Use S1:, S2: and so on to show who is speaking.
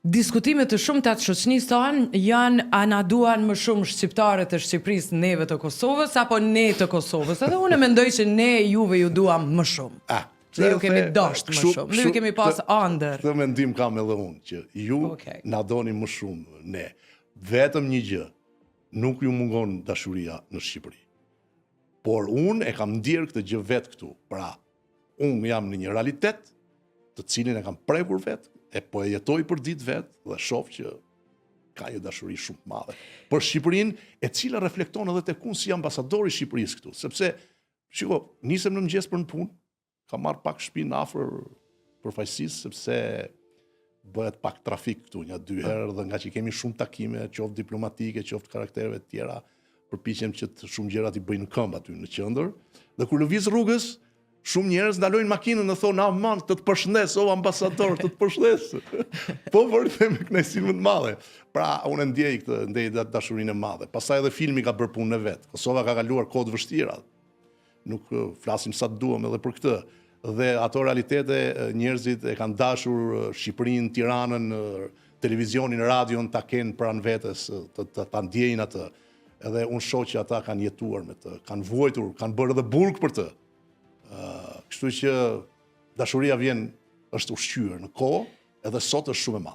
S1: diskutimet të shumta të shoqënisë tonë janë a na duan më shumë shqiptarët e Shqipërisë neve të Kosovës apo ne të Kosovës. Edhe unë mendoj që ne juve ju duam më shumë. Ne ju kemi dashur më shumë. Ne ju kemi pas ëndër.
S2: Këtë mendim kam edhe unë që ju na doni më shumë ne. Vetëm një gjë, nuk ju mungon dashuria në Shqipëri. Por unë e kam ndjerë këtë gjë vetë këtu. Pra, unë jam në një realitet të cilin e kam prekur vetë, e po e jetoj për ditë vetë dhe shoh që ka një dashuri shumë të madhe. Për Shqipërinë, e cila reflekton edhe tek unë si ambasador i Shqipërisë këtu, sepse shiko, nisem në mëngjes për në punë, kam marrë pak shtëpinë afër përfaqësisë sepse bëhet pak trafik këtu një 2 herë dhe nga që kemi shumë takime, qoftë diplomatike, qoftë karaktereve të tjera, përpiqem që të shumë gjërat i bëjnë këmbë aty në qendër. Dhe kur lëviz rrugës, shumë njerëz ndalojnë makinën dhe thonë, "Man, të përshëndes, o ambasador, të përshëndes." Po vërtet me kënaqësi më të madhe. Pra, unë ndjej dashurinë e madhe. Pastaj edhe filmi ka bërë punën e vet. Kosova ka kaluar kohë të vështira. Nuk flasim sa të duam edhe për këtë. Dhe ato realitete njerëzit e kanë dashur Shqipërinë, Tiranën, televizionin, radion ta kenë pranë vetes, ta ndjejnë atë. Edhe unë shoh që ata kanë jetuar me të, kanë vuajtur, kanë bërë edhe burg për të. Kështu që dashuria është ushqyer në kohë, edhe sot është shumë e madhe.